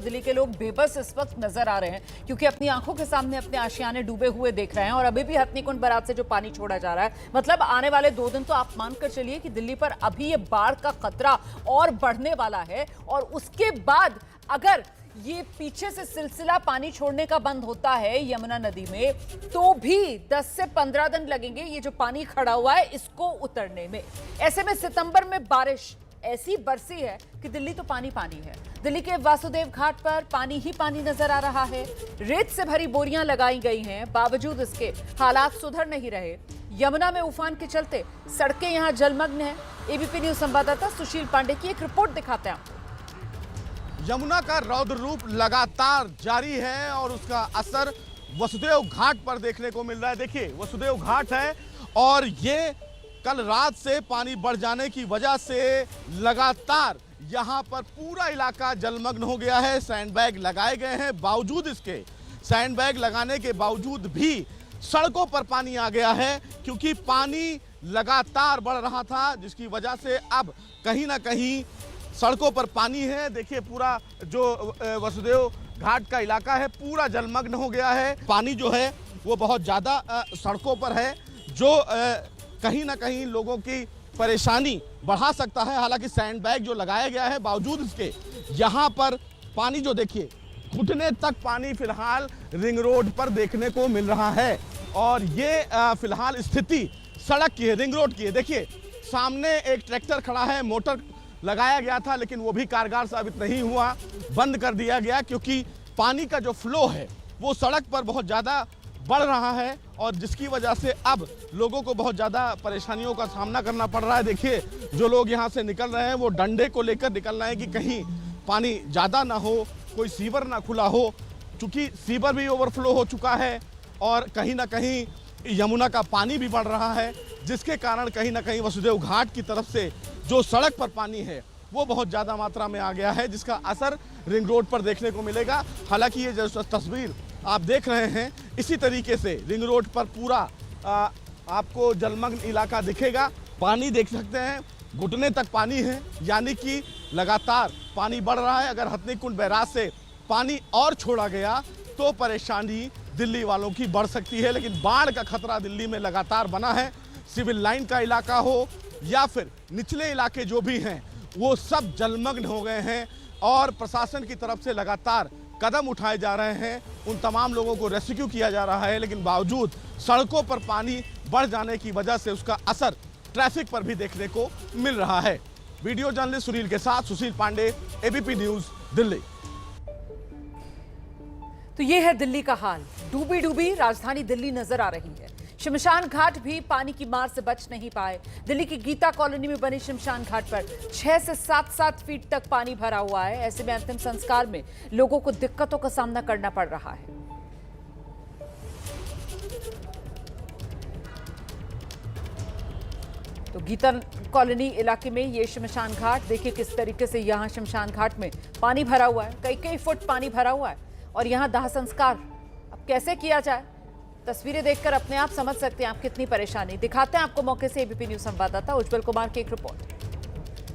दिल्ली के लोग बेबस इस वक्त नजर आ रहे हैं, क्योंकि अपनी आंखों के सामने अपने आशियाने डूबे हुए देख रहे हैं। और अभी भी हथनीकुंड बैराज से जो पानी छोड़ा जा रहा है, मतलब आने वाले 2 दिन तो आप मानकर चलिए कि दिल्ली पर अभी ये बाढ़ का खतरा और बढ़ने वाला है। और उसके बाद अगर ये पीछे से सिलसिला पानी छोड़ने का बंद होता है यमुना नदी में, तो भी 10 से 15 दिन लगेंगे ये जो पानी खड़ा हुआ है इसको उतरने में। ऐसे में सितंबर में बारिश ऐसी बरसी है कि दिल्ली तो पानी पानी है। दिल्ली के वासुदेव घाट पर पानी ही पानी नजर आ रहा है। रेत से भरी बोरियां लगाई गई हैं, बावजूद इसके हालात सुधर नहीं रहे। यमुना में उफान के चलते सड़कें यहां जलमग्न हैं। एबीपी न्यूज संवाददाता सुशील पांडे की एक रिपोर्ट दिखाते हैं। यमुना का रौद्र रूप लगातार जारी है और उसका असर वसुदेव घाट पर देखने को मिल रहा है। देखिए, वसुदेव घाट है और ये कल रात से पानी बढ़ जाने की वजह से लगातार यहाँ पर पूरा इलाका जलमग्न हो गया है। सैंडबैग लगाए गए हैं, बावजूद इसके सैंडबैग लगाने के बावजूद भी सड़कों पर पानी आ गया है, क्योंकि पानी लगातार बढ़ रहा था, जिसकी वजह से अब कहीं ना कहीं सड़कों पर पानी है। देखिए, पूरा जो वसुदेव घाट का इलाका है पूरा जलमग्न हो गया है। पानी जो है वो बहुत ज़्यादा सड़कों पर है, जो कहीं ना कहीं लोगों की परेशानी बढ़ा सकता है। हालांकि सैंडबैग जो लगाया गया है, बावजूद इसके यहाँ पर पानी जो देखिए घुटने तक पानी फिलहाल रिंग रोड पर देखने को मिल रहा है। और ये फिलहाल स्थिति सड़क की है, रिंग रोड की है। देखिए, सामने एक ट्रैक्टर खड़ा है, मोटर लगाया गया था लेकिन वो भी कारगर साबित नहीं हुआ, बंद कर दिया गया, क्योंकि पानी का जो फ्लो है वो सड़क पर बहुत ज़्यादा बढ़ रहा है और जिसकी वजह से अब लोगों को बहुत ज़्यादा परेशानियों का सामना करना पड़ रहा है। देखिए, जो लोग यहाँ से निकल रहे हैं वो डंडे को लेकर निकल रहे हैं कि कहीं पानी ज़्यादा ना हो, कोई सीवर ना खुला हो, चूँकि सीवर भी ओवरफ्लो हो चुका है और कहीं ना कहीं यमुना का पानी भी बढ़ रहा है, जिसके कारण कहीं ना कहीं वसुदेव घाट की तरफ से जो सड़क पर पानी है वो बहुत ज़्यादा मात्रा में आ गया है, जिसका असर रिंग रोड पर देखने को मिलेगा। हालांकि ये जो तस्वीर आप देख रहे हैं, इसी तरीके से रिंग रोड पर पूरा आपको जलमग्न इलाका दिखेगा। पानी देख सकते हैं, घुटने तक पानी है, यानी कि लगातार पानी बढ़ रहा है। अगर हथनीकुंड बैराज से पानी और छोड़ा गया तो परेशानी दिल्ली वालों की बढ़ सकती है, लेकिन बाढ़ का खतरा दिल्ली में लगातार बना है। सिविल लाइन का इलाका हो या फिर निचले इलाके जो भी हैं वो सब जलमग्न हो गए हैं और प्रशासन की तरफ से लगातार कदम उठाए जा रहे हैं, उन तमाम लोगों को रेस्क्यू किया जा रहा है, लेकिन बावजूद सड़कों पर पानी बढ़ जाने की वजह से उसका असर ट्रैफिक पर भी देखने को मिल रहा है। वीडियो जर्नलिस्ट सुनील के साथ सुशील पांडे, एबीपी न्यूज, दिल्ली। तो ये है दिल्ली का हाल। डूबी डूबी राजधानी दिल्ली नजर आ रही है। शमशान घाट भी पानी की मार से बच नहीं पाए। दिल्ली की गीता कॉलोनी में बने शमशान घाट पर 6 से 7 फीट तक पानी भरा हुआ है। ऐसे में अंतिम संस्कार में लोगों को दिक्कतों का सामना करना पड़ रहा है। तो गीता कॉलोनी इलाके में ये शमशान घाट देखिए किस तरीके से यहाँ शमशान घाट में पानी भरा हुआ है, कई फुट पानी भरा हुआ है और यहाँ दाह संस्कार अब कैसे किया जाए, तस्वीरें देखकर अपने आप समझ सकते हैं आप कितनी परेशानी। दिखाते हैं आपको मौके से एबीपी न्यूज संवाददाता उज्जवल कुमार की एक रिपोर्ट।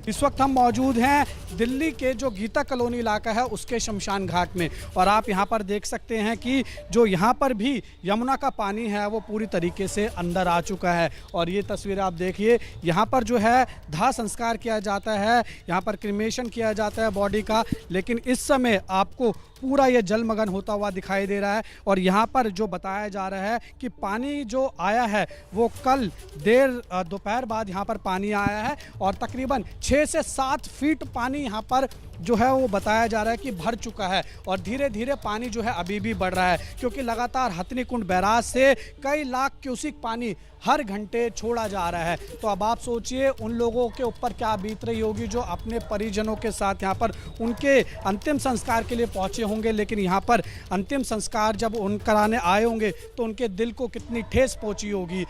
इस वक्त हम मौजूद हैं दिल्ली के जो गीता कॉलोनी इलाका है उसके शमशान घाट में और आप यहां पर देख सकते हैं कि जो यहां पर भी यमुना का पानी है वो पूरी तरीके से अंदर आ चुका है। और ये तस्वीर आप देखिए, यहां पर जो है दाह संस्कार किया जाता है, यहां पर क्रिमेशन किया जाता है बॉडी का, लेकिन इस समय आपको पूरा ये जलमग्न होता हुआ दिखाई दे रहा है। और यहाँ पर जो बताया जा रहा है कि पानी जो आया है वो कल देर दोपहर बाद यहाँ पर पानी आया है और तकरीबन 6 से 7 फीट पानी यहाँ पर जो है वो बताया जा रहा है कि भर चुका है और धीरे धीरे पानी जो है अभी भी बढ़ रहा है, क्योंकि लगातार हथनीकुंड बैराज से कई लाख क्यूसिक पानी हर घंटे छोड़ा जा रहा है। तो अब आप सोचिए उन लोगों के ऊपर क्या बीत रही होगी जो अपने परिजनों के साथ यहाँ पर उनके अंतिम संस्कार के लिए पहुँचे होंगे, लेकिन यहाँ पर अंतिम संस्कार जब उन कराने आए होंगे तो उनके दिल को कितनी ठेस पहुँची होगी।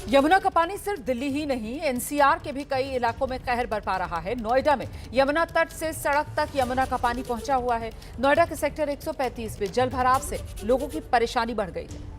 यमुना का पानी सिर्फ दिल्ली ही नहीं, एनसीआर के भी कई इलाकों में कहर बरपा रहा है। नोएडा में यमुना तट से सड़क तक यमुना का पानी पहुंचा हुआ है। नोएडा के सेक्टर 135 में जल भराव से लोगों की परेशानी बढ़ गई है।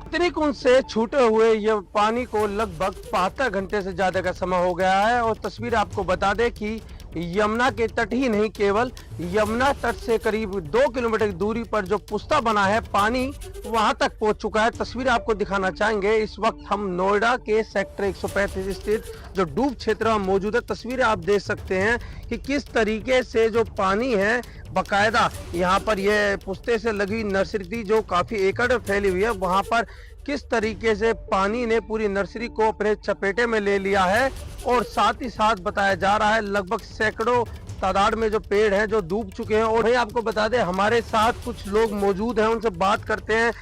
हथनीकुंड से छूटे हुए ये पानी को लगभग 72 घंटे से ज्यादा का समय हो गया है और तस्वीर आपको बता दें कि यमुना के तट ही नहीं, केवल यमुना तट से करीब 2 किलोमीटर की दूरी पर जो पुस्ता बना है, पानी वहां तक पहुंच चुका है। तस्वीरें आपको दिखाना चाहेंगे। इस वक्त हम नोएडा के सेक्टर 135 स्थित जो डूब क्षेत्र में मौजूद है। तस्वीरें आप देख सकते हैं कि किस तरीके से जो पानी है, बकायदा यहाँ पर यह पुस्ते से लगी नर्सरी थी जो काफी एकड़ फैली हुई है, वहां पर किस तरीके से पानी ने पूरी नर्सरी को अपने चपेटे में ले लिया है। और साथ ही साथ बताया जा रहा है लगभग सैकड़ों तादाद में जो पेड़ हैं जो डूब चुके हैं। और आपको बता दें, हमारे साथ कुछ लोग मौजूद हैं, उनसे बात करते हैं।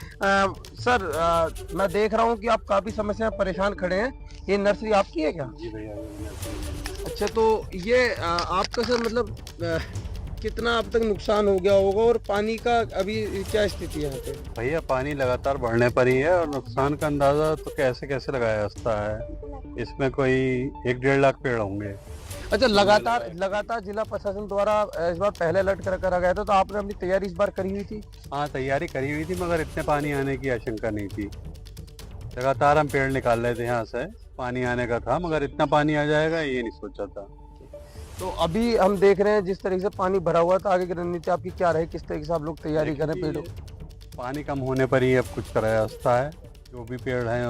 सर, मैं देख रहा हूं कि आप काफी समय से परेशान खड़े हैं। ये नर्सरी आपकी है क्या? जी भैया। अच्छा, तो ये आपका सर मतलब कितना अब तक नुकसान हो गया होगा और पानी का अभी क्या स्थिति है यहाँ पे? भैया पानी लगातार बढ़ने पर ही है और नुकसान का अंदाजा तो कैसे कैसे लगाया जाता है। इसमें कोई 1-1.5 लाख पेड़ होंगे। अच्छा, लगातार जिला प्रशासन द्वारा इस बार पहले अलर्ट करा गया था, तो आपने अपनी तैयारी इस बार करी हुई थी? हाँ, तैयारी करी हुई थी, मगर इतने पानी आने की आशंका नहीं थी। लगातार हम पेड़ निकाल रहे थे, यहाँ से पानी आने का था, मगर इतना पानी आ जाएगा ये नहीं सोचा था। तो अभी हम देख रहे हैं जिस तरीके से पानी भरा हुआ था, आगे की रणनीति आपकी क्या रहे? किस तरीके से आप लोग तैयारी करें पेड़ों? पानी कम होने पर ही अब कुछ करा रास्ता है। जो भी पेड़ हैं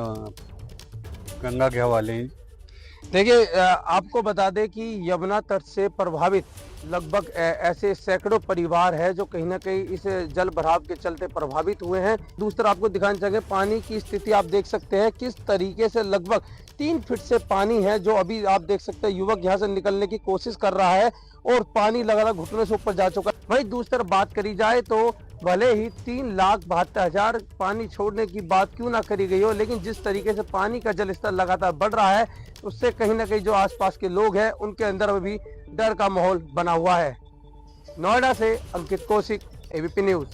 गंगा के हवाले ही। देखिए, आपको बता दें कि यमुना तट से प्रभावित लगभग ऐसे सैकड़ों परिवार है जो कहीं ना कहीं इस जल भराव के चलते प्रभावित हुए हैं। दूसरा आपको दिखाना चाहेंगे, पानी की स्थिति आप देख सकते हैं किस तरीके से लगभग 3 फीट से पानी है जो अभी आप देख सकते हैं। युवक यहाँ से निकलने की कोशिश कर रहा है और पानी लगातार घुटने से ऊपर जा चुका है। वहीं दूसरी तरफ बात करी जाए तो भले ही 3,72,000 पानी छोड़ने की बात क्यों ना करी गई हो, लेकिन जिस तरीके से पानी का जल स्तर लगातार बढ़ रहा है, उससे कहीं ना कहीं जो आसपास के लोग हैं उनके अंदर में भी डर का माहौल बना हुआ है। नोएडा से अंकित कौशिक, एबीपी न्यूज।